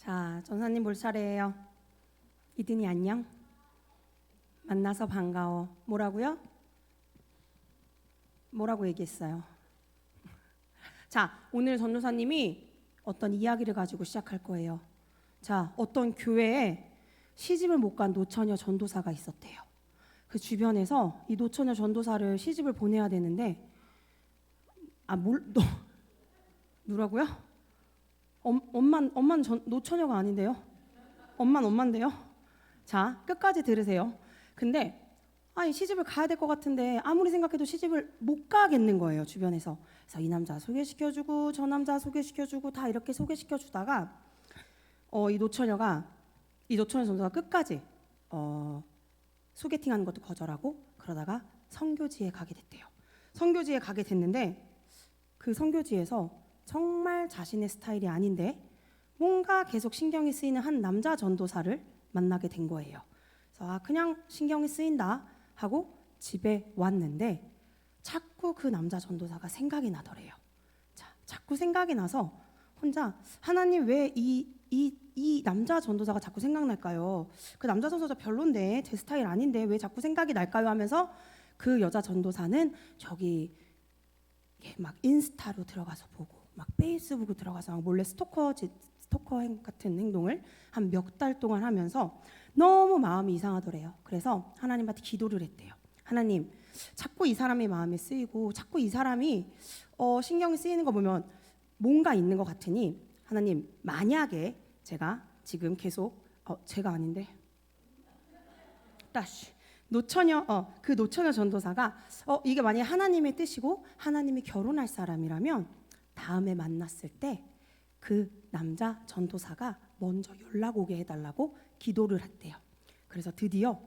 자, 전사님 볼 차례예요. 이든이 안녕. 만나서 반가워. 뭐라고요? 뭐라고 얘기했어요? 자, 오늘 전도사님이 어떤 이야기를 가지고 시작할 거예요. 자, 어떤 교회에 시집을 못 간 노처녀 전도사가 있었대요. 그 주변에서 이 노처녀 전도사를 시집을 보내야 되는데 누라고요? 엄만 노처녀가 아닌데요? 엄만데요? 자, 끝까지 들으세요. 근데 시집을 가야 될 것 같은데 아무리 생각해도 시집을 못 가겠는 거예요, 주변에서. 그래서 이 남자 소개시켜주고 저 남자 소개시켜주고 다 이렇게 소개시켜주다가 이 노처녀 전도사가 끝까지 소개팅하는 것도 거절하고 그러다가 선교지에 가게 됐대요. 선교지에 가게 됐는데 그 선교지에서 정말 자신의 스타일이 아닌데 뭔가 계속 신경이 쓰이는 한 남자 전도사를 만나게 된 거예요. 그래서 그냥 신경이 쓰인다 하고 집에 왔는데 자꾸 그 남자 전도사가 생각이 나더래요. 자, 자꾸 생각이 나서 혼자 하나님 왜 이 남자 전도사가 자꾸 생각날까요? 그 남자 전도사 별론데 제 스타일 아닌데 왜 자꾸 생각이 날까요? 하면서 그 여자 전도사는 저기 막 인스타로 들어가서 보고 막 페이스북에 들어가서 막 몰래 스토커 같은 행동을 한 몇 달 동안 하면서 너무 마음이 이상하더래요. 그래서 하나님한테 기도를 했대요. 하나님, 자꾸 이 사람의 마음에 쓰이고 자꾸 이 사람이 신경이 쓰이는 거 보면 뭔가 있는 것 같으니 하나님, 만약에 제가 지금 계속 제가 아닌데 그 노처녀 전도사가 이게 만약에 하나님의 뜻이고 하나님이 결혼할 사람이라면 다음에 만났을 때 그 남자 전도사가 먼저 연락 오게 해달라고 기도를 했대요. 그래서 드디어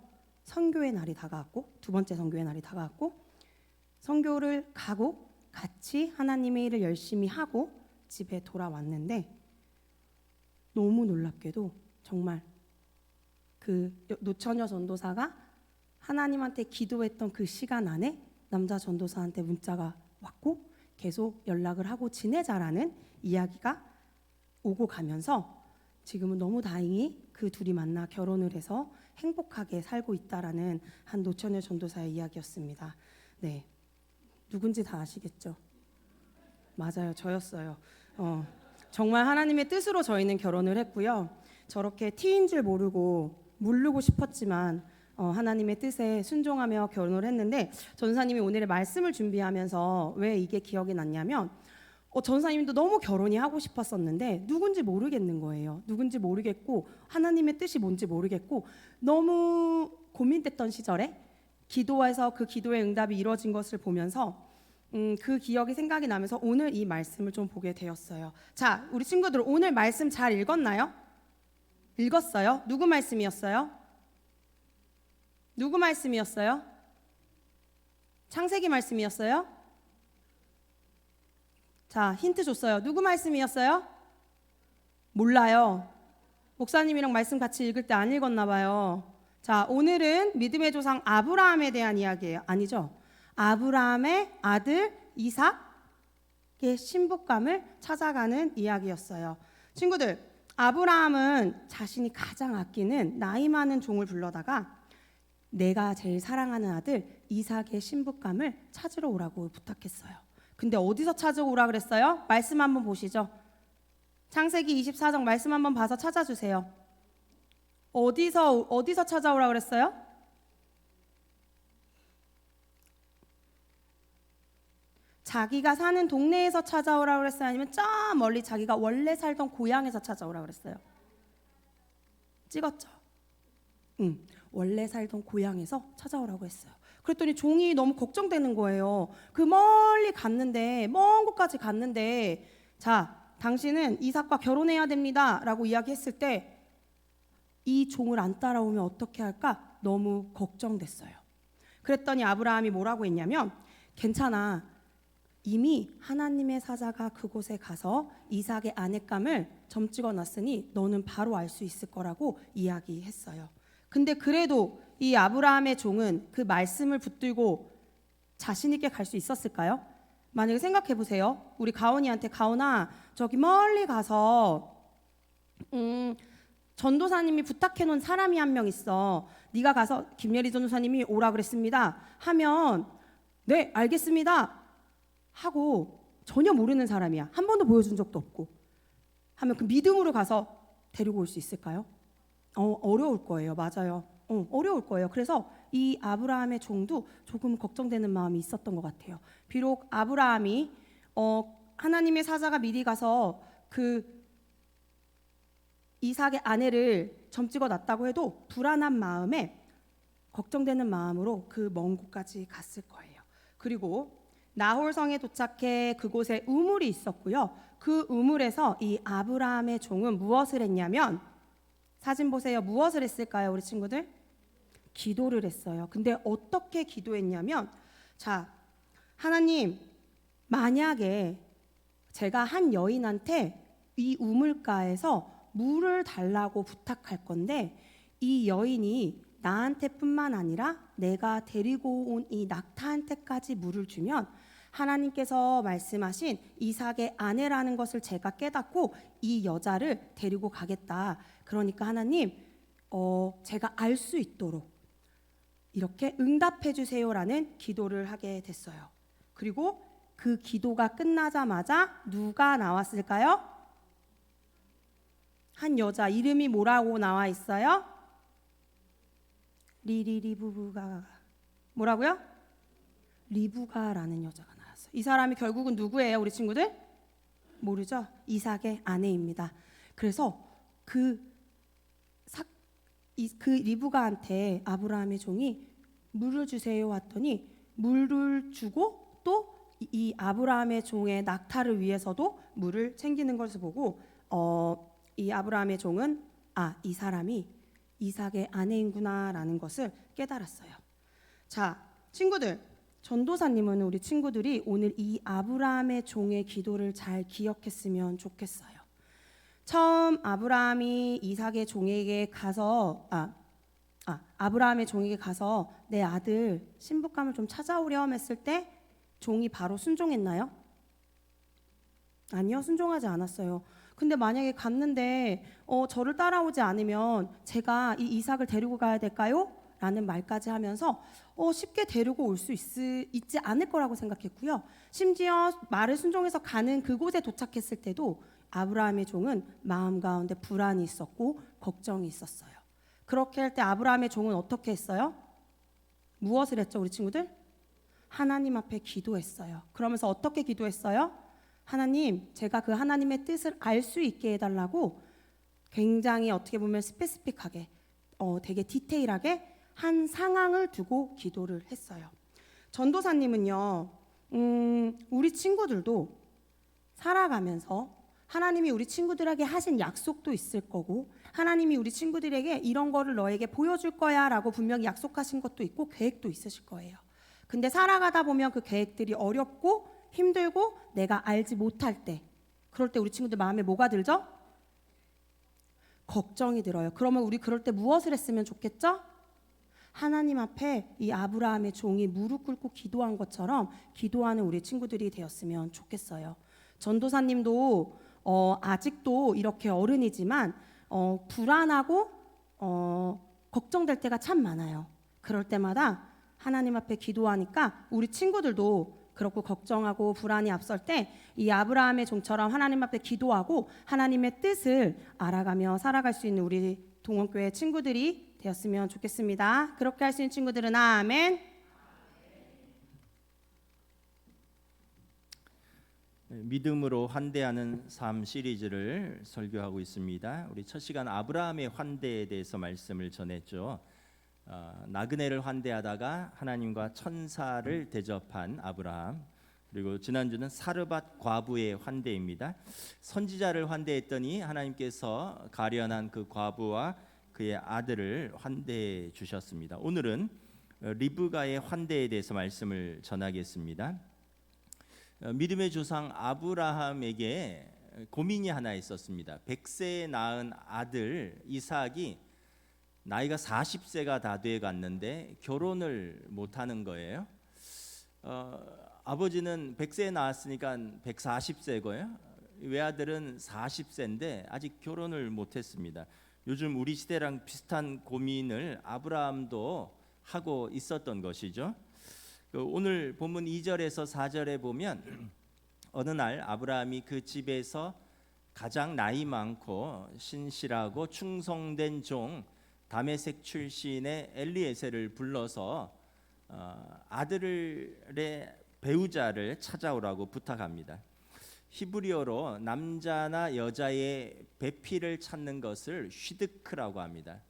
선교의 날이 다가왔고 두 번째 선교의 날이 다가왔고 선교를 가고 같이 하나님의 일을 열심히 하고 집에 돌아왔는데 너무 놀랍게도 정말 그 노처녀 전도사가 하나님한테 기도했던 그 시간 안에 남자 전도사한테 문자가 왔고 계속 연락을 하고 지내자라는 이야기가 오고 가면서 지금은 너무 다행히 그 둘이 만나 결혼을 해서 행복하게 살고 있다라는 한 노처녀 전도사의 이야기였습니다. 네, 누군지 다 아시겠죠? 맞아요, 저였어요. 정말 하나님의 뜻으로 저희는 결혼을 했고요. 저렇게 T인 줄 모르고 모르고 싶었지만 하나님의 뜻에 순종하며 결혼을 했는데 전사님이 오늘의 말씀을 준비하면서 왜 이게 기억이 났냐면 전사님도 너무 결혼이 하고 싶었었는데 누군지 모르겠는 거예요. 누군지 모르겠고 하나님의 뜻이 뭔지 모르겠고 너무 고민됐던 시절에 기도해서 그 기도의 응답이 이루어진 것을 보면서 그 기억이 생각이 나면서 오늘 이 말씀을 좀 보게 되었어요. 자, 우리 친구들 오늘 말씀 잘 읽었나요? 읽었어요? 누구 말씀이었어요? 누구 말씀이었어요? 창세기 말씀이었어요? 자, 힌트 줬어요. 누구 말씀이었어요? 몰라요. 목사님이랑 말씀 같이 읽을 때 안 읽었나 봐요. 자, 오늘은 믿음의 조상 아브라함에 대한 이야기예요. 아니죠? 아브라함의 아들 이삭의 신부감을 찾아가는 이야기였어요. 친구들, 아브라함은 자신이 가장 아끼는 나이 많은 종을 불러다가 내가 제일 사랑하는 아들 이삭의 신부감을 찾으러 오라고 부탁했어요. 근데 어디서 찾아오라 그랬어요? 말씀 한번 보시죠. 창세기 24장 말씀 한번 봐서 찾아주세요. 어디서 찾아오라 그랬어요? 자기가 사는 동네에서 찾아오라 그랬어요? 아니면 저 멀리 자기가 원래 살던 고향에서 찾아오라 그랬어요? 찍었죠? 원래 살던 고향에서 찾아오라고 했어요. 그랬더니 종이 너무 걱정되는 거예요. 그 멀리 갔는데, 먼 곳까지 갔는데, 자, 당신은 이삭과 결혼해야 됩니다 라고 이야기했을 때 이 종을 안 따라오면 어떻게 할까? 너무 걱정됐어요. 그랬더니 아브라함이 뭐라고 했냐면 괜찮아. 이미 하나님의 사자가 그곳에 가서 이삭의 아내감을 점 찍어놨으니 너는 바로 알 수 있을 거라고 이야기했어요. 근데 그래도 이 아브라함의 종은 그 말씀을 붙들고 자신 있게 갈 수 있었을까요? 만약에 생각해 보세요. 우리 가온이한테 가온아 저기 멀리 가서 음, 전도사님이 부탁해 놓은 사람이 한 명 있어. 네가 가서 김예리 전도사님이 오라 그랬습니다 하면 네 알겠습니다 하고, 전혀 모르는 사람이야. 한 번도 보여준 적도 없고 하면 그 믿음으로 가서 데리고 올 수 있을까요? 어려울 거예요. 맞아요. 어려울 거예요. 그래서 이 아브라함의 종도 조금 걱정되는 마음이 있었던 것 같아요. 비록 아브라함이 하나님의 사자가 미리 가서 그 이삭의 아내를 점찍어 놨다고 해도 불안한 마음에, 걱정되는 마음으로 그 먼 곳까지 갔을 거예요. 그리고 나홀성에 도착해 그곳에 우물이 있었고요. 그 우물에서 이 아브라함의 종은 무엇을 했냐면, 사진 보세요. 무엇을 했을까요, 우리 친구들? 기도를 했어요. 근데 어떻게 기도했냐면, 자, 하나님, 만약에 제가 한 여인한테 이 우물가에서 물을 달라고 부탁할 건데, 이 여인이 나한테뿐만 아니라 내가 데리고 온 이 낙타한테까지 물을 주면 하나님께서 말씀하신 이삭의 아내라는 것을 제가 깨닫고 이 여자를 데리고 가겠다. 그러니까 하나님, 제가 알 수 있도록 이렇게 응답해 주세요라는 기도를 하게 됐어요. 그리고 그 기도가 끝나자마자 누가 나왔을까요? 한 여자, 이름이 뭐라고 나와 있어요? 리부가, 뭐라고요? 리브가라는 여자가 나왔어요. 이 사람이 결국은 누구예요, 우리 친구들? 모르죠? 이삭의 아내입니다. 그래서 그 리브가한테 아브라함의 종이 물을 주세요 왔더니 물을 주고, 또 이 아브라함의 종의 낙타를 위해서도 물을 챙기는 것을 보고 이 아브라함의 종은 이 사람이 이삭의 아내인구나라는 것을 깨달았어요. 자, 친구들, 전도사님은 우리 친구들이 오늘 이 아브라함의 종의 기도를 잘 기억했으면 좋겠어요. 처음 아브라함이 이삭의 종에게 가서 아브라함의 종에게 가서 내 아들 신부감을 좀 찾아오렴 했을 때 종이 바로 순종했나요? 아니요, 순종하지 않았어요. 근데 만약에 갔는데 저를 따라오지 않으면 제가 이 이삭을 데리고 가야 될까요? 라는 말까지 하면서 쉽게 데리고 올 수 있지 않을 거라고 생각했고요. 심지어 말을 순종해서 가는 그곳에 도착했을 때도 아브라함의 종은 마음 가운데 불안이 있었고 걱정이 있었어요. 그렇게 할 때 아브라함의 종은 어떻게 했어요? 무엇을 했죠, 우리 친구들? 하나님 앞에 기도했어요. 그러면서 어떻게 기도했어요? 하나님, 제가 그 하나님의 뜻을 알 수 있게 해달라고 굉장히 어떻게 보면 스페시픽하게 되게 디테일하게 한 상황을 두고 기도를 했어요. 전도사님은요, 우리 친구들도 살아가면서 하나님이 우리 친구들에게 하신 약속도 있을 거고, 하나님이 우리 친구들에게 이런 거를 너에게 보여줄 거야 라고 분명히 약속하신 것도 있고 계획도 있으실 거예요. 근데 살아가다 보면 그 계획들이 어렵고 힘들고 내가 알지 못할 때, 그럴 때 우리 친구들 마음에 뭐가 들죠? 걱정이 들어요. 그러면 우리 그럴 때 무엇을 했으면 좋겠죠? 하나님 앞에 이 아브라함의 종이 무릎 꿇고 기도한 것처럼 기도하는 우리 친구들이 되었으면 좋겠어요. 전도사님도 아직도 이렇게 어른이지만 불안하고 걱정될 때가 참 많아요. 그럴 때마다 하나님 앞에 기도하니까 우리 친구들도 그렇고 걱정하고 불안이 앞설 때 이 아브라함의 종처럼 하나님 앞에 기도하고 하나님의 뜻을 알아가며 살아갈 수 있는 우리 동원교회 친구들이 되었으면 좋겠습니다. 그렇게 할 수 있는 친구들은 아멘. 믿음으로 환대하는 삶 시리즈를 설교하고 있습니다. 우리 첫 시간 아브라함의 환대에 대해서 말씀을 전했죠. 나그네를 환대하다가 하나님과 천사를 대접한 아브라함, 그리고 지난주는 사르밧 과부의 환대입니다. 선지자를 환대했더니 하나님께서 가련한 그 과부와 그의 아들을 환대해 주셨습니다. 오늘은 리브가의 환대에 대해서 말씀을 전하겠습니다. 믿음의 조상 아브라함에게 고민이 하나 있었습니다. 100세에 낳은 아들 이삭이 나이가 40세가 다 돼 갔는데 결혼을 못 하는 거예요. 아버지는 100세에 낳았으니까 140세고요. 외아들은 40세인데 아직 결혼을 못했습니다. 요즘 우리 시대랑 비슷한 고민을 아브라함도 하고 있었던 것이죠. 오늘 본문 2절에서 4절에 보면 어느 날 아브라함이 그 집에서 가장 나이 많고 신실하고 충성된 종 다메섹 출신의 엘리에셀을 불러서 아들의 배우자를 찾아오라고 부탁합니다. 히브리어로 남자나 여자의 배필을 찾는 것을 휘드크라고 합니다.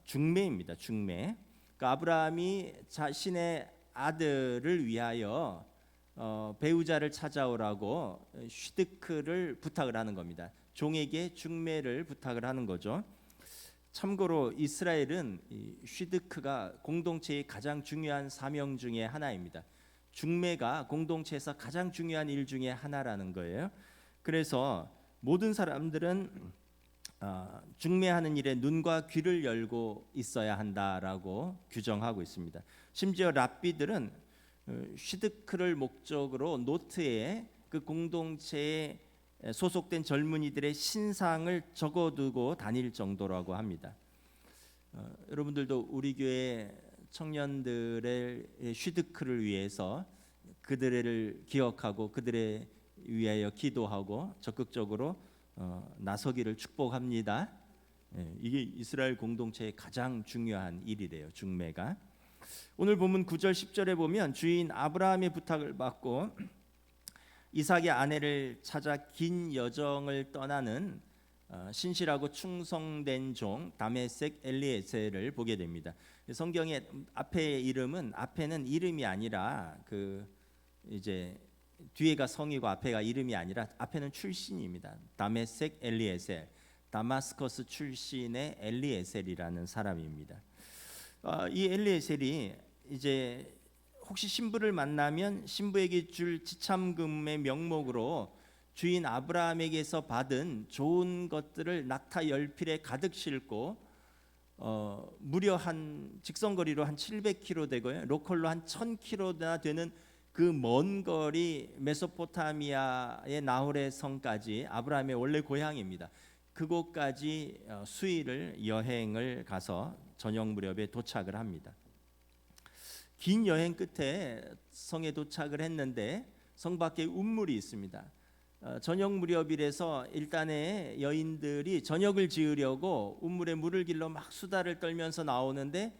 중매입니다. 중매. 그러니까 아브라함이 자신의 아들을 위하여 배우자를 찾아오라고 휘드크를 부탁을 하는 겁니다. 종에게 중매를 부탁을 하는 거죠. 참고로 이스라엘은 이 휘드크가 공동체의 가장 중요한 사명 중에 하나입니다. 중매가 공동체에서 가장 중요한 일 중에 하나라는 거예요. 그래서 모든 사람들은 중매하는 일에 눈과 귀를 열고 있어야 한다라고 규정하고 있습니다. 심지어 랍비들은 휘드크를 목적으로 노트에 그 공동체에 소속된 젊은이들의 신상을 적어두고 다닐 정도라고 합니다. 여러분들도 우리 교회 청년들의 휘드크를 위해서 그들을 기억하고 그들에 위하여 기도하고 적극적으로 나서기를 축복합니다. 이게 이스라엘 공동체의 가장 중요한 일이래요. 중매가. 오늘 본문 9절 10절에 보면 주인 아브라함의 부탁을 받고 이삭의 아내를 찾아 긴 여정을 떠나는 신실하고 충성된 종 다메섹 엘리에셀을 보게 됩니다. 성경의 앞에 이름은 앞에는 이름이 아니라 그 이제 뒤에가 성이고 앞에가 이름이 아니라 앞에는 출신입니다. 다메섹 엘리에셀, 다마스커스 출신의 엘리에셀이라는 사람입니다. 이 엘리에셀이 이제 혹시 신부를 만나면 신부에게 줄 지참금의 명목으로 주인 아브라함에게서 받은 좋은 것들을 낙타 10필에 가득 싣고 무려 한 직선거리로 한 700km 되고요. 로컬로 한 1000km나 되는 그 먼 거리 메소포타미아의 나홀의 성까지 아브라함의 원래 고향입니다. 그곳까지 수일을 여행을 가서 저녁 무렵에 도착을 합니다. 긴 여행 끝에 성에 도착을 했는데 성 밖에 운물이 있습니다. 저녁 무렵이라서 일단의 여인들이 저녁을 지으려고 운물에 물을 길러 막 수다를 떨면서 나오는데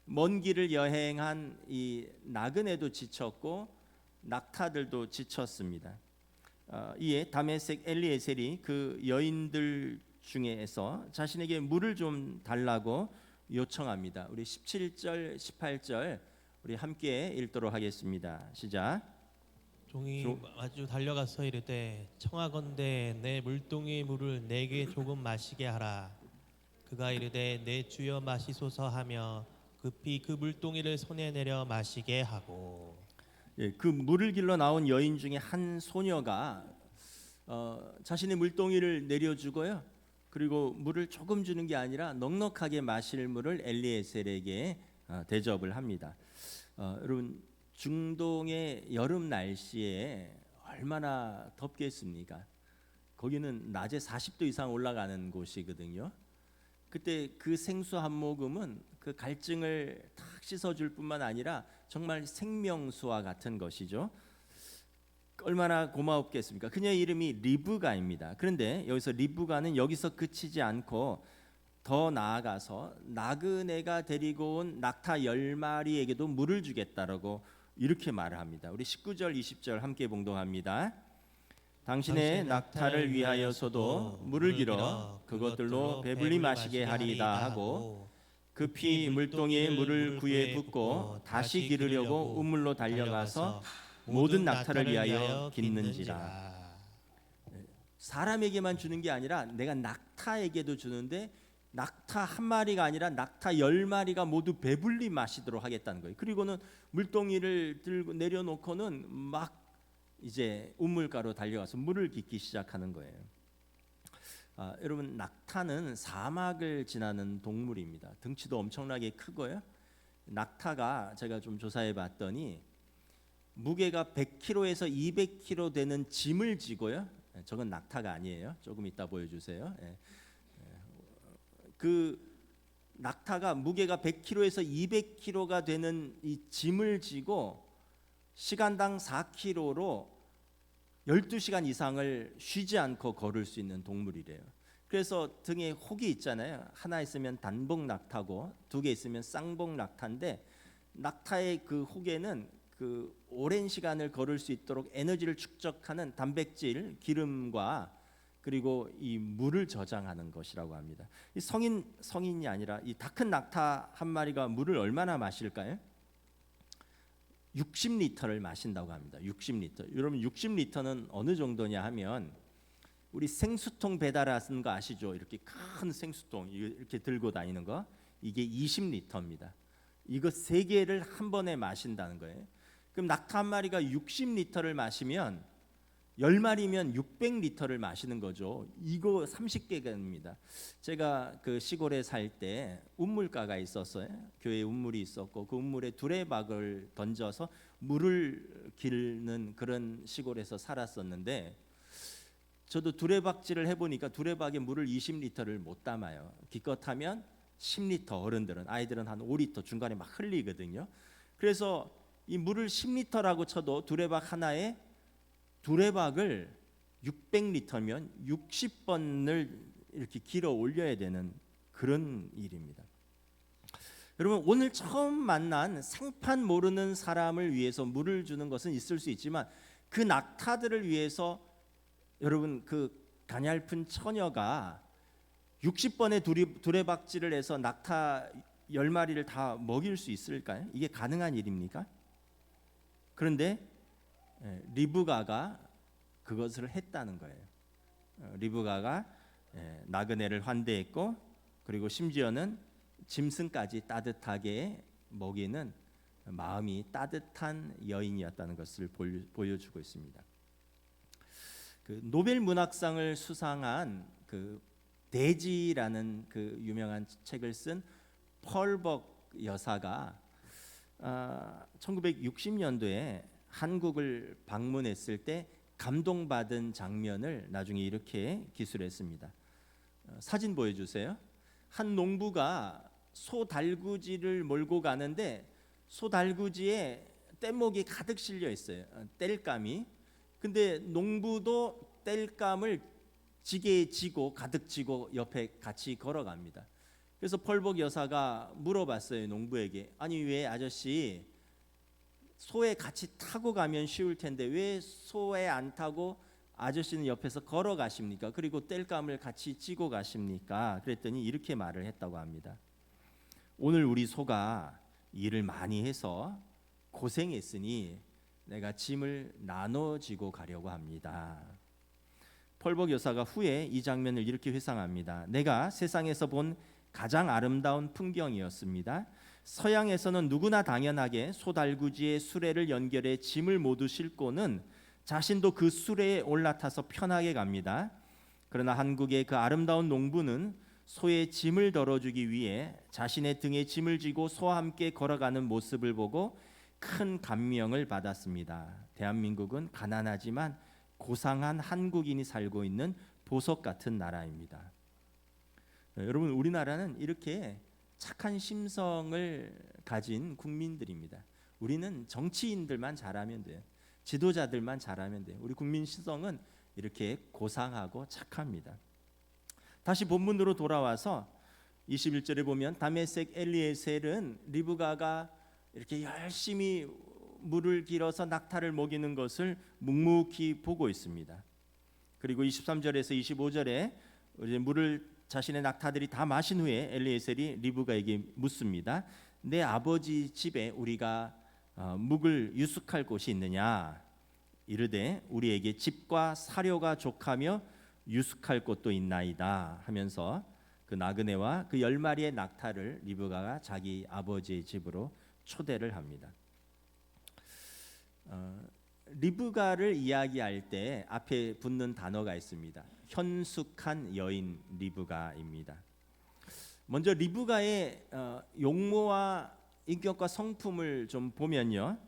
먼 길을 여행한 이 나그네도 지쳤고 낙타들도 지쳤습니다. 이에 다메섹 엘리에셀이 그 여인들 중에서 자신에게 물을 좀 달라고 요청합니다. 우리 17절 18절 우리 함께 읽도록 하겠습니다. 시작. 종이 아주 달려가서 이르되 청하건대 내 물동이의 물을 내게 조금 마시게 하라. 그가 이르되 내 주여 마시소서 하며 급히 그 물동이를 손에 내려 마시게 하고. 그 물을 길러 나온 여인 중에 한 소녀가 자신의 물동이를 내려주고요. 그리고 물을 조금 주는 게 아니라 넉넉하게 마실 물을 엘리에셀에게 대접을 합니다. 여러분 중동의 여름 날씨에 얼마나 덥겠습니까? 거기는 낮에 40도 이상 올라가는 곳이거든요. 그때 그 생수 한 모금은 그 갈증을 탁 씻어줄 뿐만 아니라 정말 생명수와 같은 것이죠. 얼마나 고마웠겠습니까? 그녀의 이름이 리브가입니다. 그런데 여기서 리브가는 여기서 그치지 않고 더 나아가서 나그네가 데리고 온 낙타 10마리에게도 물을 주겠다라고 이렇게 말을 합니다. 우리 19절 20절 함께 봉독합니다. 당신의 낙타를 위하여서도 물을 길어 그것들로 배불리 마시게 하리이다 하고 급히 물동이에 물을 구해 붓고 다시 기르려고 우물로 달려가서 모든 낙타를 위하여 깃는지라. 사람에게만 주는 게 아니라 내가 낙타에게도 주는데 낙타 한 마리가 아니라 낙타 10마리가 모두 배불리 마시도록 하겠다는 거예요. 그리고는 물동이를 들고 내려놓고는 막 이제 우물가로 달려가서 물을 깃기 시작하는 거예요. 여러분 낙타는 사막을 지나는 동물입니다. 등치도 엄청나게 크고요. 낙타가 제가 좀 조사해 봤더니 무게가 100kg에서 200kg 되는 짐을 지고요. 저건 낙타가 아니에요. 조금 이따 보여주세요. 그 낙타가 무게가 100kg에서 200kg가 되는 이 짐을 지고 시간당 4km로 12시간 이상을 쉬지 않고 걸을 수 있는 동물이래요. 그래서 등에 혹이 있잖아요. 하나 있으면 단복 낙타고 두 개 있으면 쌍복 낙타인데, 낙타의 그 혹에는 그 오랜 시간을 걸을 수 있도록 에너지를 축적하는 단백질, 기름과 그리고 이 물을 저장하는 것이라고 합니다. 이 성인이 아니라 이 다 큰 낙타 한 마리가 물을 얼마나 마실까요? 60리터를 마신다고 합니다. 60리터. 여러분 60리터는 어느 정도냐 하면 우리 생수통 배달하는 거 아시죠? 이렇게 큰 생수통 이렇게 들고 다니는 거, 이게 20리터입니다. 이거 3개를 한 번에 마신다는 거예요. 그럼 낙타 한 마리가 60리터를 마시면 10마리면 600리터를 마시는 거죠. 이거 30개입니다. 제가 그 시골에 살 때 운물가가 있었어요. 교회에 운물이 있었고 그 운물에 두레박을 던져서 물을 기르는 그런 시골에서 살았었는데, 저도 두레박질을 해보니까 두레박에 물을 20리터를 못 담아요. 기껏하면 10리터, 어른들은, 아이들은 한 5리터 중간에 막 흘리거든요. 그래서 이 물을 10리터라고 쳐도 두레박 하나에 두레박을 600리터면 60번을 이렇게 길어 올려야 되는 그런 일입니다. 여러분 오늘 처음 만난 생판 모르는 사람을 위해서 물을 주는 것은 있을 수 있지만, 그 낙타들을 위해서 여러분 그 가냘픈 처녀가 60번의 두레박질을 해서 낙타 10마리를 다 먹일 수 있을까요? 이게 가능한 일입니까? 그런데 리브가가 그것을 했다는 거예요. 리브가가 나그네를 환대했고, 그리고 심지어는 짐승까지 따뜻하게 먹이는 마음이 따뜻한 여인이었다는 것을 보여주고 있습니다. 그 노벨 문학상을 수상한 그 대지라는 그 유명한 책을 쓴 펄벅 여사가 1960년도에 한국을 방문했을 때 감동받은 장면을 나중에 이렇게 기술했습니다. 사진 보여주세요. 한 농부가 소 달구지를 몰고 가는데 소 달구지에 뗏목이 가득 실려 있어요. 땔감이. 근데 농부도 땔감을 지게에 지고 가득 지고 옆에 같이 걸어갑니다. 그래서 펄벅 여사가 물어봤어요, 농부에게. 아니 왜 아저씨 소에 같이 타고 가면 쉬울 텐데 왜 소에 안 타고 아저씨는 옆에서 걸어가십니까? 그리고 땔감을 같이 찌고 가십니까? 그랬더니 이렇게 말을 했다고 합니다. 오늘 우리 소가 일을 많이 해서 고생했으니 내가 짐을 나눠지고 가려고 합니다. 펄벅 여사가 후에 이 장면을 이렇게 회상합니다. 내가 세상에서 본 가장 아름다운 풍경이었습니다. 서양에서는 누구나 당연하게 소달구지에 수레를 연결해 짐을 모두 싣고는 자신도 그 수레에 올라타서 편하게 갑니다. 그러나 한국의 그 아름다운 농부는 소의 짐을 덜어주기 위해 자신의 등에 짐을 지고 소와 함께 걸어가는 모습을 보고 큰 감명을 받았습니다. 대한민국은 가난하지만 고상한 한국인이 살고 있는 보석 같은 나라입니다. 여러분 우리나라는 이렇게 착한 심성을 가진 국민들입니다. 우리는 정치인들만 잘하면 돼요. 지도자들만 잘하면 돼요. 우리 국민 심성은 이렇게 고상하고 착합니다. 다시 본문으로 돌아와서 21절에 보면 다메섹 엘리에셀은 리브가가 이렇게 열심히 물을 길어서 낙타를 먹이는 것을 묵묵히 보고 있습니다. 그리고 23절에서 25절에 이제 물을 자신의 낙타들이 다 마신 후에 엘리에셀이 리브가에게 묻습니다. 내 아버지 집에 우리가 묵을 유숙할 곳이 있느냐? 이르되 우리에게 집과 사료가 족하며 유숙할 곳도 있나이다 하면서 그 나그네와 그 10마리의 낙타를 리브가가 자기 아버지의 집으로 초대를 합니다. 리브가를 이야기할 때 앞에 붙는 단어가 있습니다. 현숙한 여인 리브가입니다. 먼저 리브가의 용모와 인격과 성품을 좀 보면요,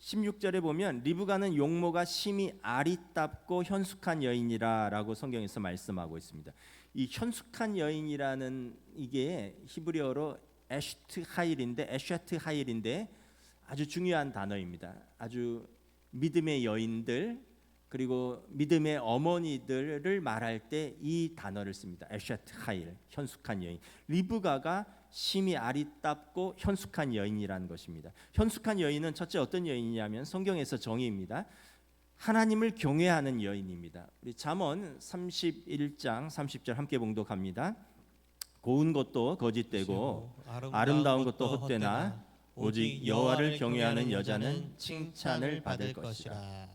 16절에 보면 리브가는 용모가 심히 아리답고 현숙한 여인이라라고 성경에서 말씀하고 있습니다. 이 현숙한 여인이라는 이게 히브리어로 에슈트 하일인데 아주 중요한 단어입니다. 아주 믿음의 여인들 그리고 믿음의 어머니들을 말할 때 이 단어를 씁니다. 에슈트 하일, 현숙한 여인. 리브가가 심히 아리답고 현숙한 여인이라는 것입니다. 현숙한 여인은 첫째 어떤 여인이냐면 성경에서 정의입니다. 하나님을 경외하는 여인입니다. 우리 잠언 31장 30절 함께 봉독합니다. 고운 것도 거짓되고 아름다운 것도 헛되나 오직 여호와를 경외하는 여자는 칭찬을 받을 것이라.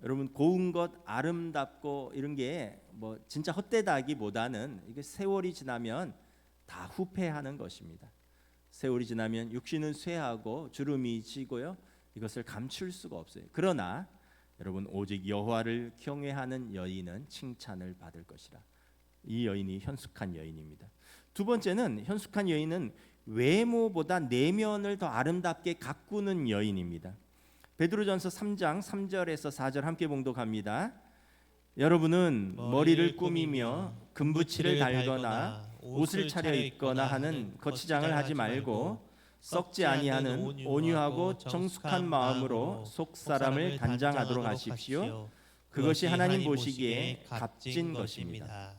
여러분 고운 것 아름답고 이런 게 뭐 진짜 헛되다기보다는 이게 세월이 지나면 다 후패하는 것입니다. 세월이 지나면 육신은 쇠하고 주름이 지고요. 이것을 감출 수가 없어요. 그러나 여러분 오직 여호와를 경외하는 여인은 칭찬을 받을 것이라. 이 여인이 현숙한 여인입니다. 두 번째는 현숙한 여인은 외모보다 내면을 더 아름답게 가꾸는 여인입니다. 베드로전서 3장 3절에서 4절 함께 봉독합니다. 여러분은 머리를 꾸미며 금붙이를 달거나 옷을 차려 입거나 하는 거치장을 하지 말고 썩지 아니하는 온유하고 정숙한 마음으로 속 사람을 단장하도록 하십시오. 그것이 하나님 보시기에 값진 것입니다.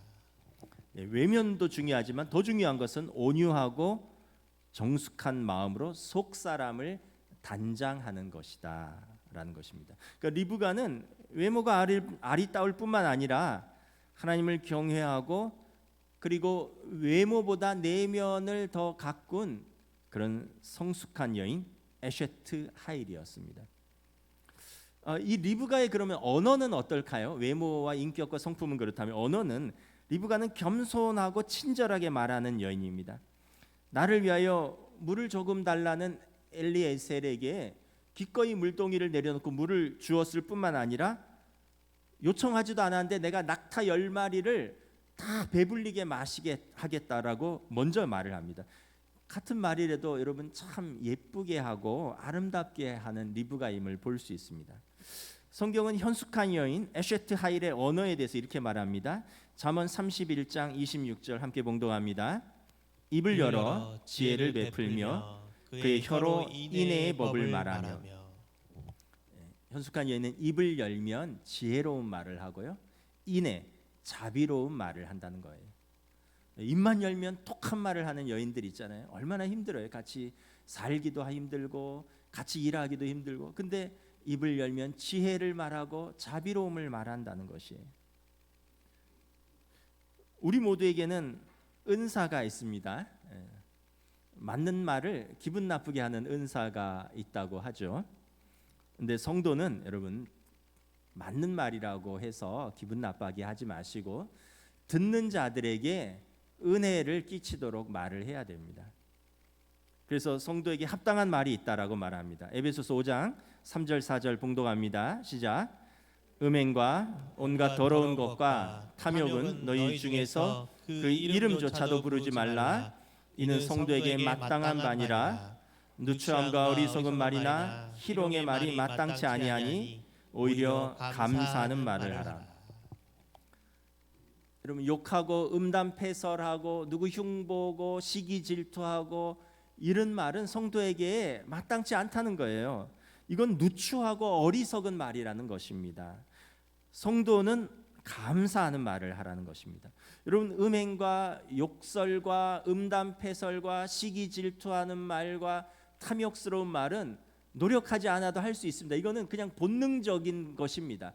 외면도 중요하지만 더 중요한 것은 온유하고 정숙한 마음으로 속 사람을 단장하는 것이다라는 것입니다. 그러니까 리브가는 외모가 아리따울 뿐만 아니라 하나님을 경외하고 그리고 외모보다 내면을 더 가꾼 그런 성숙한 여인 에쉐트 하일이었습니다. 이 리브가의 그러면 언어는 어떨까요? 외모와 인격과 성품은 그렇다면 언어는 리브가는 겸손하고 친절하게 말하는 여인입니다. 나를 위하여 물을 조금 달라는 엘리에셀에게 기꺼이 물동이를 내려놓고 물을 주었을 뿐만 아니라 요청하지도 않았는데 내가 낙타 10마리를 다 배불리게 마시게 하겠다라고 먼저 말을 합니다. 같은 말이라도 여러분 참 예쁘게 하고 아름답게 하는 리브가임을 볼 수 있습니다. 성경은 현숙한 여인 에쉐트 하일의 언어에 대해서 이렇게 말합니다. 잠언 31장 26절 함께 봉독합니다. 입을 열어 지혜를 베풀며 그의 혀로 인애의 법을 말하며. 현숙한 여인은 입을 열면 지혜로운 말을 하고요. 인애, 자비로운 말을 한다는 거예요. 입만 열면 톡한 말을 하는 여인들 있잖아요. 얼마나 힘들어요. 같이 살기도 힘들고 같이 일하기도 힘들고. 근데 입을 열면 지혜를 말하고 자비로움을 말한다는 것이에요. 우리 모두에게는 은사가 있습니다. 맞는 말을 기분 나쁘게 하는 은사가 있다고 하죠. 근데 성도는 여러분 맞는 말이라고 해서 기분 나쁘게 하지 마시고 듣는 자들에게 은혜를 끼치도록 말을 해야 됩니다. 그래서 성도에게 합당한 말이 있다라고 말합니다. 에베소서 5장 3절 4절 봉독합니다. 시작. 음행과 온갖 더러운 것과 탐욕은 너희 중에서 그 이름조차도 부르지 말라. 이는 성도에게 마땅한 바니라. 누추함과 어리석은 말이나 희롱의 말이 마땅치 아니하니 오히려 감사하는 말을 하라. 여러분 욕하고 음담패설하고 누구 흉보고 시기 질투하고 이런 말은 성도에게 마땅치 않다는 거예요. 이건 누추하고 어리석은 말이라는 것입니다. 성도는 감사하는 말을 하라는 것입니다. 여러분 음행과 욕설과 음담패설과 시기 질투하는 말과 탐욕스러운 말은 노력하지 않아도 할 수 있습니다. 이거는 그냥 본능적인 것입니다.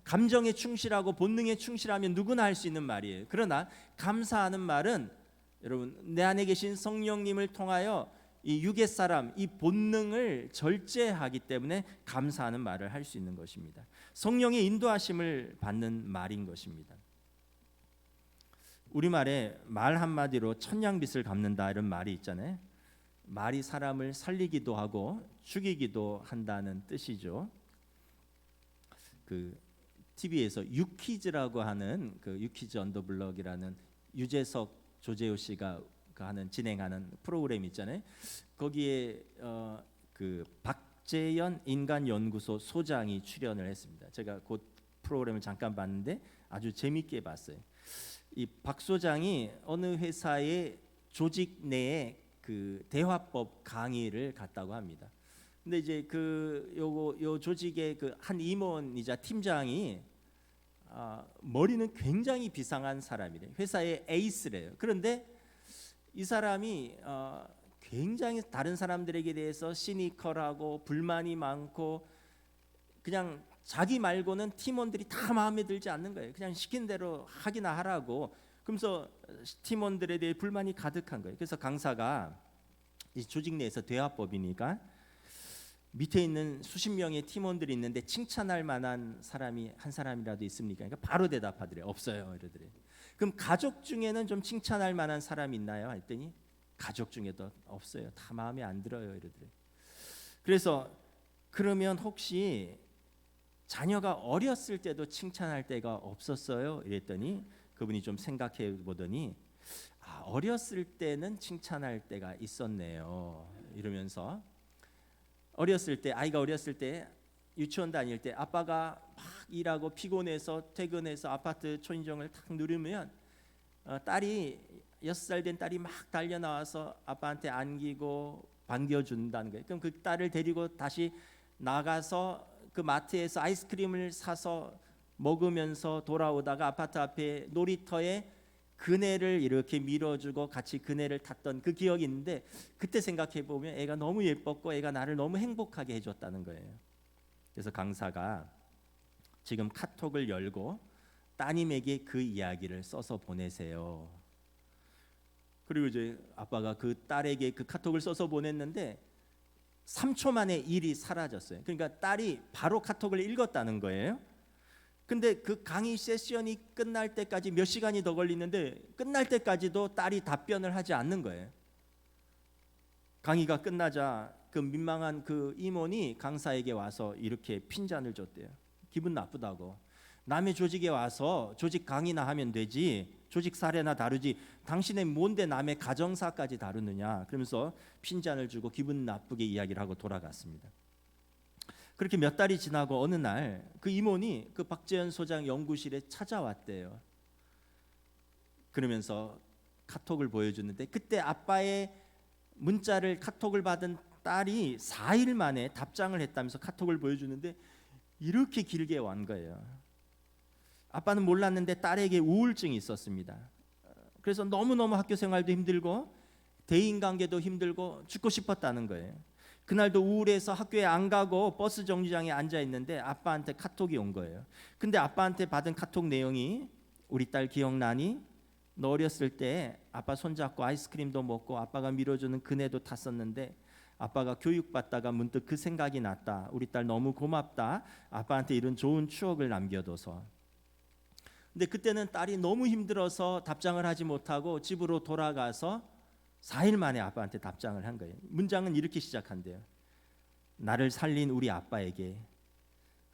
감정에 충실하고 본능에 충실하면 누구나 할 수 있는 말이에요. 그러나 감사하는 말은 여러분 내 안에 계신 성령님을 통하여 이 육의 사람, 이 본능을 절제하기 때문에 감사하는 말을 할 수 있는 것입니다. 성령의 인도하심을 받는 말인 것입니다. 우리말에 말 한마디로 천냥빚을 갚는다 이런 말이 있잖아요. 말이 사람을 살리기도 하고 죽이기도 한다는 뜻이죠. 그 TV에서 유퀴즈라고 하는 그 유퀴즈 언더 블럭이라는 유재석 조재호 씨가 진행하는 프로그램 있잖아요. 거기에 그 박재현 인간연구소 소장이 출연을 했습니다. 제가 그 프로그램을 잠깐 봤는데 아주 재밌게 봤어요. 이 박 소장이 어느 회사의 조직 내에 그 대화법 강의를 갔다고 합니다. 근데 이제 요 조직의 그 한 임원이자 팀장이 머리는 굉장히 비상한 사람이래요. 회사의 에이스래요. 그런데 이 사람이 굉장히 다른 사람들에게 대해서 시니컬하고 불만이 많고 그냥 자기 말고는 팀원들이 다 마음에 들지 않는 거예요. 그냥 시킨 대로 하기나 하라고. 그러면서 팀원들에 대해 불만이 가득한 거예요. 그래서 강사가 이 조직 내에서 대화법이니까 밑에 있는 수십 명의 팀원들이 있는데 칭찬할 만한 사람이 한 사람이라도 있습니까? 그러니까 바로 대답하더래요. 없어요. 이러더래요. 그럼 가족 중에는 좀 칭찬할 만한 사람이 있나요? 했더니 가족 중에도 없어요. 다 마음에 안 들어요. 이러더래요. 그래서 그러면 혹시 자녀가 어렸을 때도 칭찬할 때가 없었어요? 이랬더니 그분이 좀 생각해 보더니 어렸을 때는 칭찬할 때가 있었네요. 이러면서 아이가 어렸을 때 유치원 다닐 때 아빠가 막 일하고 피곤해서 퇴근해서 아파트 초인종을 탁 누르면 딸이 6살 된 딸이 막 달려 나와서 아빠한테 안기고 반겨준다는 거예요. 그럼 그 딸을 데리고 다시 나가서 그 마트에서 아이스크림을 사서 먹으면서 돌아오다가 아파트 앞에 놀이터에 그네를 이렇게 밀어주고 같이 그네를 탔던 그 기억이 있는데 그때 생각해 보면 애가 너무 예뻤고 애가 나를 너무 행복하게 해줬다는 거예요. 그래서 강사가 지금 카톡을 열고 따님에게 그 이야기를 써서 보내세요. 그리고 이제 아빠가 그 딸에게 그 카톡을 써서 보냈는데 3초 만에 일이 사라졌어요. 그러니까 딸이 바로 카톡을 읽었다는 거예요. 근데 그 강의 세션이 끝날 때까지 몇 시간이 더 걸리는데 끝날 때까지도 딸이 답변을 하지 않는 거예요. 강의가 끝나자 그 민망한 그 임원이 강사에게 와서 이렇게 핀잔을 줬대요. 기분 나쁘다고. 남의 조직에 와서 조직 강의나 하면 되지 조직 사례나 다루지 당신의 뭔데 남의 가정사까지 다루느냐 그러면서 핀잔을 주고 기분 나쁘게 이야기를 하고 돌아갔습니다. 그렇게 몇 달이 지나고 어느 날 그 임원이 그 박재현 소장 연구실에 찾아왔대요. 그러면서 카톡을 보여주는데 그때 아빠의 문자를 카톡을 받은 딸이 4일 만에 답장을 했다면서 카톡을 보여주는데 이렇게 길게 완 거예요. 아빠는 몰랐는데 딸에게 우울증이 있었습니다. 그래서 너무너무 학교 생활도 힘들고 대인관계도 힘들고 죽고 싶었다는 거예요. 그날도 우울해서 학교에 안 가고 버스 정류장에 앉아 있는데 아빠한테 카톡이 온 거예요. 근데 아빠한테 받은 카톡 내용이 우리 딸 기억나니? 너 어렸을 때 아빠 손잡고 아이스크림도 먹고 아빠가 밀어주는 그네도 탔었는데 아빠가 교육받다가 문득 그 생각이 났다. 우리 딸 너무 고맙다. 아빠한테 이런 좋은 추억을 남겨둬서. 근데 그때는 딸이 너무 힘들어서 답장을 하지 못하고 집으로 돌아가서 4일 만에 아빠한테 답장을 한 거예요. 문장은 이렇게 시작한대요. 나를 살린 우리 아빠에게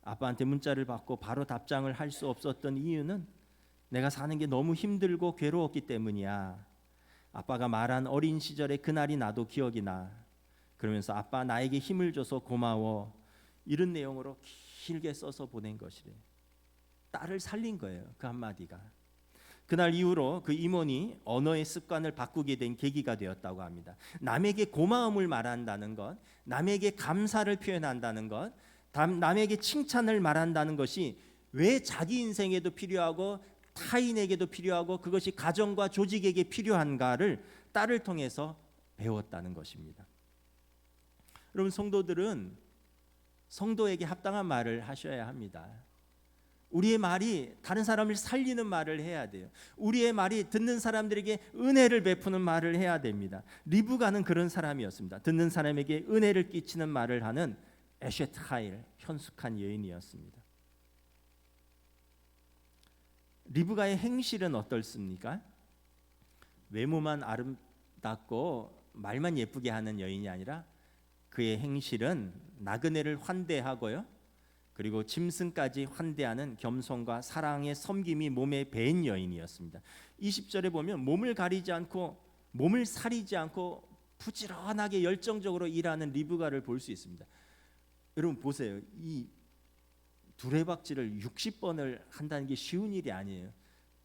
아빠한테 문자를 받고 바로 답장을 할 수 없었던 이유는 내가 사는 게 너무 힘들고 괴로웠기 때문이야. 아빠가 말한 어린 시절의 그날이 나도 기억이 나. 그러면서 아빠 나에게 힘을 줘서 고마워. 이런 내용으로 길게 써서 보낸 것이래. 딸을 살린 거예요. 그 한마디가. 그날 이후로 그 임원이 언어의 습관을 바꾸게 된 계기가 되었다고 합니다. 남에게 고마움을 말한다는 것, 남에게 감사를 표현한다는 것, 남에게 칭찬을 말한다는 것이 왜 자기 인생에도 필요하고 타인에게도 필요하고 그것이 가정과 조직에게 필요한가를 딸을 통해서 배웠다는 것입니다. 여러분 성도들은 성도에게 합당한 말을 하셔야 합니다. 우리의 말이 다른 사람을 살리는 말을 해야 돼요. 우리의 말이 듣는 사람들에게 은혜를 베푸는 말을 해야 됩니다. 리브가는 그런 사람이었습니다. 듣는 사람에게 은혜를 끼치는 말을 하는 에쉐트 하일, 현숙한 여인이었습니다. 리브가의 행실은 어떻습니까? 외모만 아름답고 말만 예쁘게 하는 여인이 아니라 그의 행실은 나그네를 환대하고요. 그리고 짐승까지 환대하는 겸손과 사랑의 섬김이 몸에 배인 여인이었습니다. 20절에 보면 몸을 가리지 않고 몸을 사리지 않고 부지런하게 열정적으로 일하는 리브가를 볼 수 있습니다. 여러분 보세요. 이 두레박질을 60번을 한다는 게 쉬운 일이 아니에요.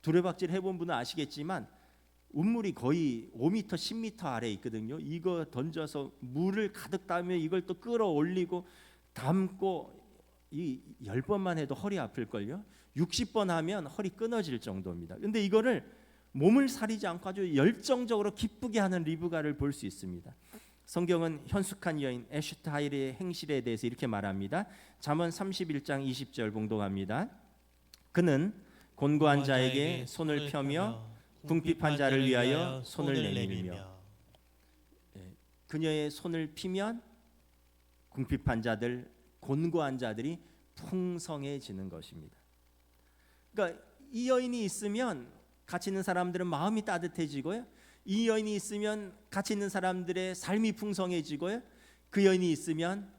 두레박질 해본 분은 아시겠지만 운물이 거의 5m, 10m 아래에 있거든요. 이거 던져서 물을 가득 담으면 이걸 또 끌어올리고 담고 이 10번만 해도 허리 아플걸요. 60번 하면 허리 끊어질 정도입니다. 근데 이거를 몸을 사리지 않고 아주 열정적으로 기쁘게 하는 리브가를 볼 수 있습니다. 성경은 현숙한 여인 에슈타일의 행실에 대해서 이렇게 말합니다. 잠언 31장 20절 봉독합니다. 그는 곤고한 자에게 손을 펴며 궁핍한 자를 위하여 손을 내밀며. 그녀의 손을 피면 궁핍한 자들, 곤고한 자들이 풍성해지는 것입니다. 그러니까 이 여인이 있으면 같이 있는 사람들은 마음이 따뜻해지고요. 이 여인이 있으면 같이 있는 사람들의 삶이 풍성해지고요. 그 여인이 있으면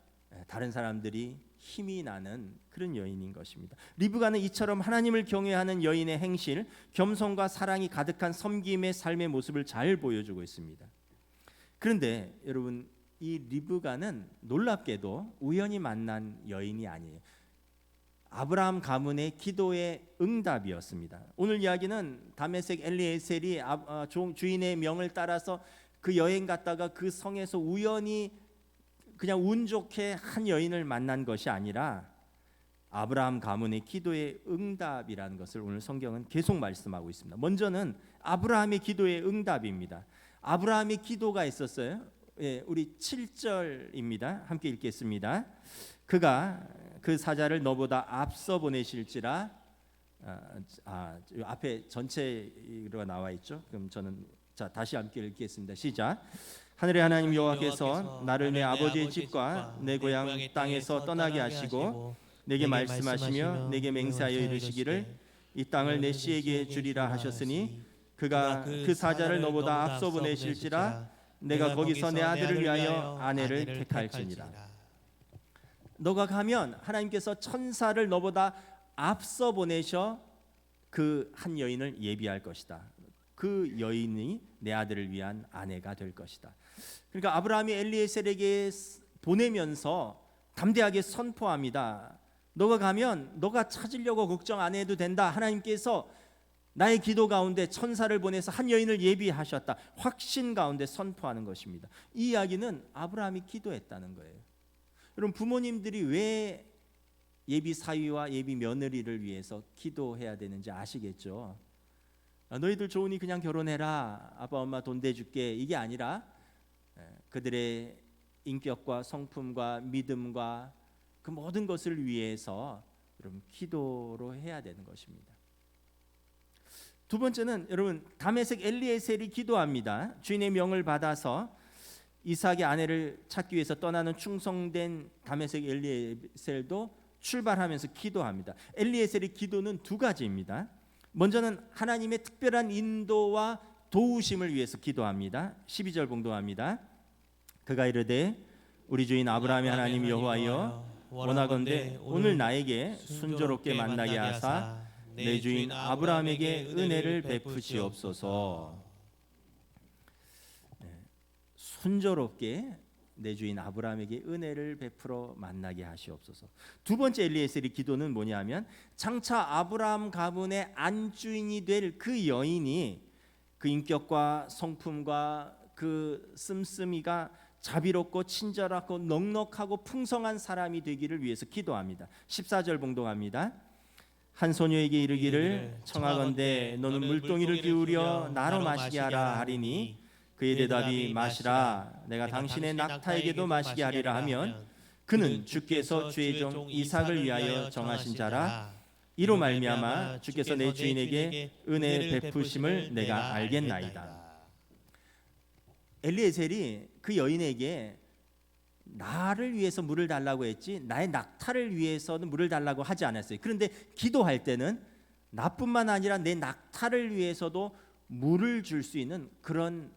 다른 사람들이 힘이 나는 그런 여인인 것입니다. 리브가는 이처럼 하나님을 경외하는 여인의 행실, 겸손과 사랑이 가득한 섬김의 삶의 모습을 잘 보여주고 있습니다. 그런데 여러분, 이 리브가는 놀랍게도 우연히 만난 여인이 아니에요. 아브라함 가문의 기도의 응답이었습니다. 오늘 이야기는 다메섹 엘리에셀이 주인의 명을 따라서 그 여행 갔다가 그 성에서 우연히 그냥 운 좋게 한 여인을 만난 것이 아니라 아브라함 가문의 기도의 응답이라는 것을 오늘 성경은 계속 말씀하고 있습니다. 먼저는 아브라함의 기도의 응답입니다. 아브라함의 기도가 있었어요. 우리 7절입니다. 함께 읽겠습니다. 그가 그 사자를 너보다 앞서 보내실지라. 앞에 전체가 나와 있죠. 그럼 저는 다시 함께 읽겠습니다. 시작. 하늘의 하나님 여호와께서 나를 내 아버지의 집과 내 고향 땅에서 떠나게 하시고 내게 말씀하시며 내게 맹세하여 이르시기를 이 땅을 내 씨에게 주리라 하셨으니 그가 그 사자를 너보다 앞서 보내실지라. 내가 거기서 내 아들을 위하여 아내를 택할지니라. 너가 가면 하나님께서 천사를 너보다 앞서 보내셔 그 한 여인을 예비할 것이다. 그 여인이 내 아들을 위한 아내가 될 것이다. 그러니까 아브라함이 엘리에셀에게 보내면서 담대하게 선포합니다. 너가 가면 너가 찾으려고 걱정 안 해도 된다. 하나님께서 나의 기도 가운데 천사를 보내서 한 여인을 예비하셨다. 확신 가운데 선포하는 것입니다. 이 이야기는 아브라함이 기도했다는 거예요. 여러분, 부모님들이 왜 예비 사위와 예비 며느리를 위해서 기도해야 되는지 아시겠죠? 너희들 좋으니 그냥 결혼해라. 아빠 엄마 돈 대줄게. 이게 아니라 그들의 인격과 성품과 믿음과 그 모든 것을 위해서 여러분 기도로 해야 되는 것입니다. 두 번째는 여러분, 다메섹 엘리에셀이 기도합니다. 주인의 명을 받아서 이삭의 아내를 찾기 위해서 떠나는 충성된 다메섹 엘리에셀도 출발하면서 기도합니다. 엘리에셀의 기도는 두 가지입니다. 먼저는 하나님의 특별한 인도와 도우심을 위해서 기도합니다. 12절 봉독합니다. 그가 이르되 우리 주인 아브라함의 하나님 여호와여 원하건대 오늘 나에게 순조롭게 만나게 하사 내 주인 아브라함에게 은혜를 베푸시옵소서. 순조롭게 내 주인 아브라함에게 은혜를 베풀어 만나게 하시옵소서. 두 번째 엘리에셀의 기도는 뭐냐면 장차 아브라함 가문의 안주인이 될 그 여인이 그 인격과 성품과 그 씀씀이가 자비롭고 친절하고 넉넉하고 풍성한 사람이 되기를 위해서 기도합니다. 14절 봉독합니다. 한 소녀에게 이르기를 청하건대 너는 물동이를 기울여 나로 마시게 하라 하리니 그의 대답이 마시라 내가 당신의 낙타에게도 마시게 하리라 하면 그는 주께서 주의 종 이삭을 위하여 정하신 자라. 이로 말미암아 주께서 내 주인에게 은혜 베푸심을 내가 알겠나이다. 엘리에셀이 그 여인에게 나를 위해서 물을 달라고 했지 나의 낙타를 위해서는 물을 달라고 하지 않았어요. 그런데 기도할 때는 나뿐만 아니라 내 낙타를 위해서도 물을 줄 수 있는 그런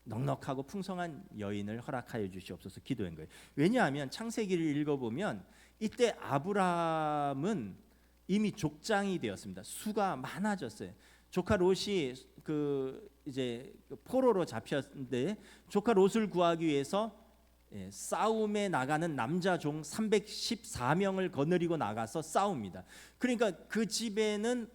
넉넉하고 풍성한 여인을 허락하여 주시옵소서 기도한 거예요. 왜냐하면 창세기를 읽어보면 이때 아브라함은 이미 족장이 되었습니다. 수가 많아졌어요. 조카 롯이 이제 포로로 잡혔는데 조카 롯을 구하기 위해서 싸움에 나가는 남자 종 314명을 거느리고 나가서 싸웁니다. 그러니까 그 집에는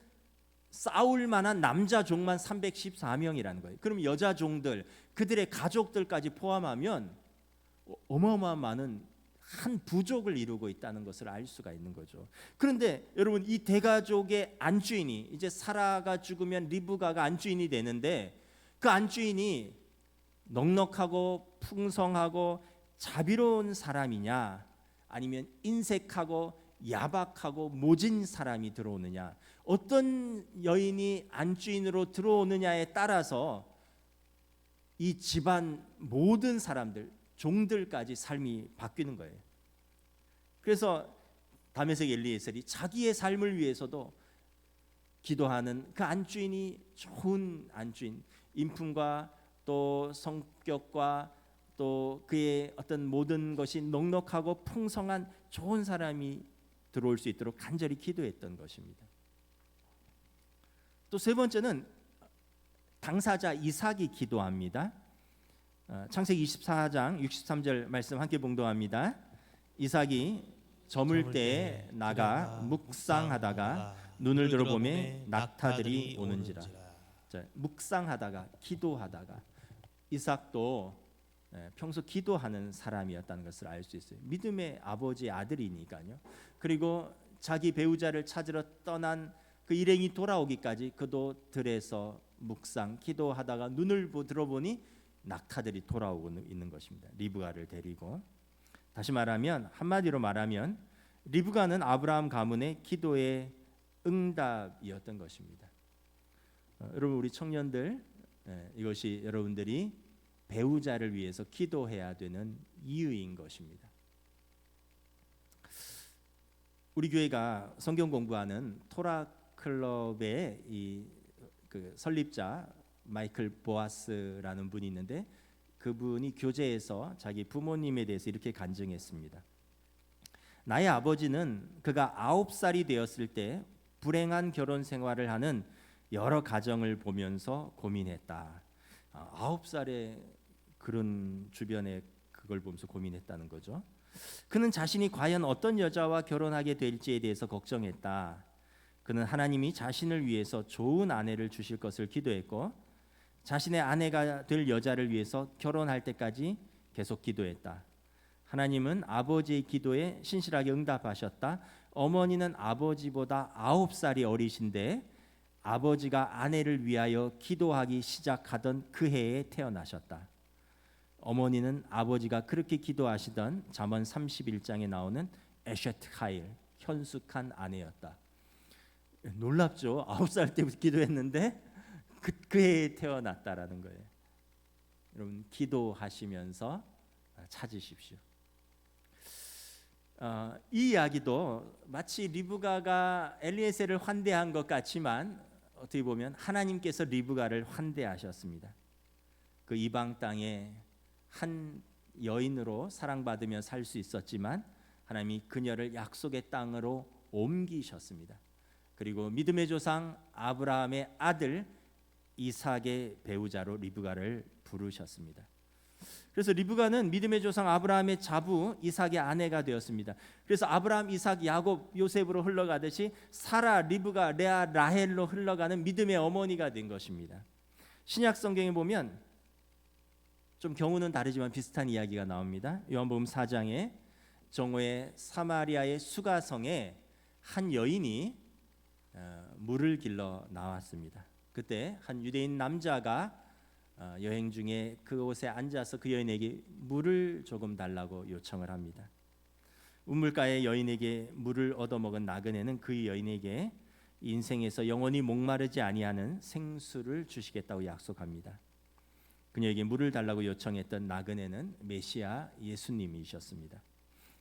싸울 만한 남자 종만 314명이라는 거예요. 그럼 여자 종들, 그들의 가족들까지 포함하면 어마어마한 많은 한 부족을 이루고 있다는 것을 알 수가 있는 거죠. 그런데 여러분, 이 대가족의 안주인이, 이제 사라가 죽으면 리브가가 안주인이 되는데, 그 안주인이 넉넉하고 풍성하고 자비로운 사람이냐, 아니면 인색하고 야박하고 모진 사람이 들어오느냐, 어떤 여인이 안주인으로 들어오느냐에 따라서 이 집안 모든 사람들, 종들까지 삶이 바뀌는 거예요. 그래서 다메섹 엘리에셀이 자기의 삶을 위해서도 기도하는 그 안주인이 좋은 안주인, 인품과 또 성격과 또 그의 어떤 모든 것이 넉넉하고 풍성한 좋은 사람이 들어올 수 있도록 간절히 기도했던 것입니다. 또 세 번째는 당사자 이삭이 기도합니다. 창세기 24장 63절 말씀 함께 봉독합니다. 이삭이 저물 때 나가 묵상하다가 눈을 들어보매 낙타들이 오는지라. 자, 묵상하다가, 기도하다가, 이삭도 평소 기도하는 사람이었다는 것을 알 수 있어요. 믿음의 아버지의 아들이니까요. 그리고 자기 배우자를 찾으러 떠난 그 일행이 돌아오기까지 그도 들에서 묵상, 기도하다가 눈을 들어보니 낙타들이 돌아오고 있는 것입니다. 리브가를 데리고. 다시 말하면, 한마디로 말하면 리브가는 아브라함 가문의 기도의 응답이었던 것입니다. 여러분, 우리 청년들, 이것이 여러분들이 배우자를 위해서 기도해야 되는 이유인 것입니다. 우리 교회가 성경 공부하는 토라 클럽의 그 설립자 마이클 보아스라는 분이 있는데, 그분이 교제에서 자기 부모님에 대해서 이렇게 간증했습니다. 나의 아버지는 그가 9살이 되었을 때 불행한 결혼 생활을 하는 여러 가정을 보면서 고민했다. 9살에 그런 주변에 그걸 보면서 고민했다는 거죠. 그는 자신이 과연 어떤 여자와 결혼하게 될지에 대해서 걱정했다. 그는 하나님이 자신을 위해서 좋은 아내를 주실 것을 기도했고, 자신의 아내가 될 여자를 위해서 결혼할 때까지 계속 기도했다. 하나님은 아버지의 기도에 신실하게 응답하셨다. 어머니는 아버지보다 9살이 어리신데 아버지가 아내를 위하여 기도하기 시작하던 그 해에 태어나셨다. 어머니는 아버지가 그렇게 기도하시던 잠언 31장에 나오는 에셰트 하일, 현숙한 아내였다. 놀랍죠? 9살 때부터 기도했는데 그 해에 태어났다라는 거예요. 여러분, 기도하시면서 찾으십시오. 이 이야기도 마치 리브가가 엘리에셀을 환대한 것 같지만, 어떻게 보면 하나님께서 리브가를 환대하셨습니다. 그 이방 땅에 한 여인으로 사랑받으며 살 수 있었지만 하나님이 그녀를 약속의 땅으로 옮기셨습니다. 그리고 믿음의 조상 아브라함의 아들 이삭의 배우자로 리브가를 부르셨습니다. 그래서 리브가는 믿음의 조상 아브라함의 자부 이삭의 아내가 되었습니다. 그래서 아브라함, 이삭, 야곱, 요셉으로 흘러가듯이 사라, 리브가, 레아, 라헬로 흘러가는 믿음의 어머니가 된 것입니다. 신약 성경에 보면 좀 경우는 다르지만 비슷한 이야기가 나옵니다. 요한복음 4장에 정오에 사마리아의 수가성에 한 여인이 물을 길러 나왔습니다. 그때 한 유대인 남자가 여행 중에 그곳에 앉아서 그 여인에게 물을 조금 달라고 요청을 합니다. 우물가의 여인에게 물을 얻어먹은 나그네는 그 여인에게 인생에서 영원히 목마르지 아니하는 생수를 주시겠다고 약속합니다. 그녀에게 물을 달라고 요청했던 나그네는 메시아 예수님이셨습니다.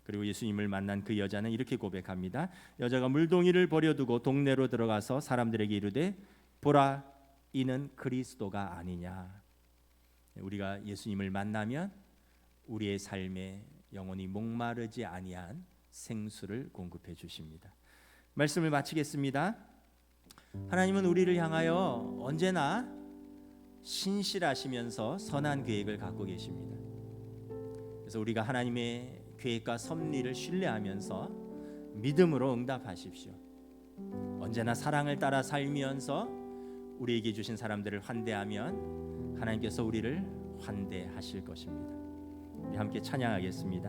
그리고 예수님을 만난 그 여자는 이렇게 고백합니다. 여자가 물동이를 버려두고 동네로 들어가서 사람들에게 이르되 보라, 이는 그리스도가 아니냐. 우리가 예수님을 만나면 우리의 삶에 영원히 목마르지 아니한 생수를 공급해 주십니다. 말씀을 마치겠습니다. 하나님은 우리를 향하여 언제나 신실하시면서 선한 계획을 갖고 계십니다. 그래서 우리가 하나님의 계획과 섭리를 신뢰하면서 믿음으로 응답하십시오. 언제나 사랑을 따라 살면서 우리에게 주신 사람들을 환대하면 하나님께서 우리를 환대하실 것입니다. 우리 함께 찬양하겠습니다.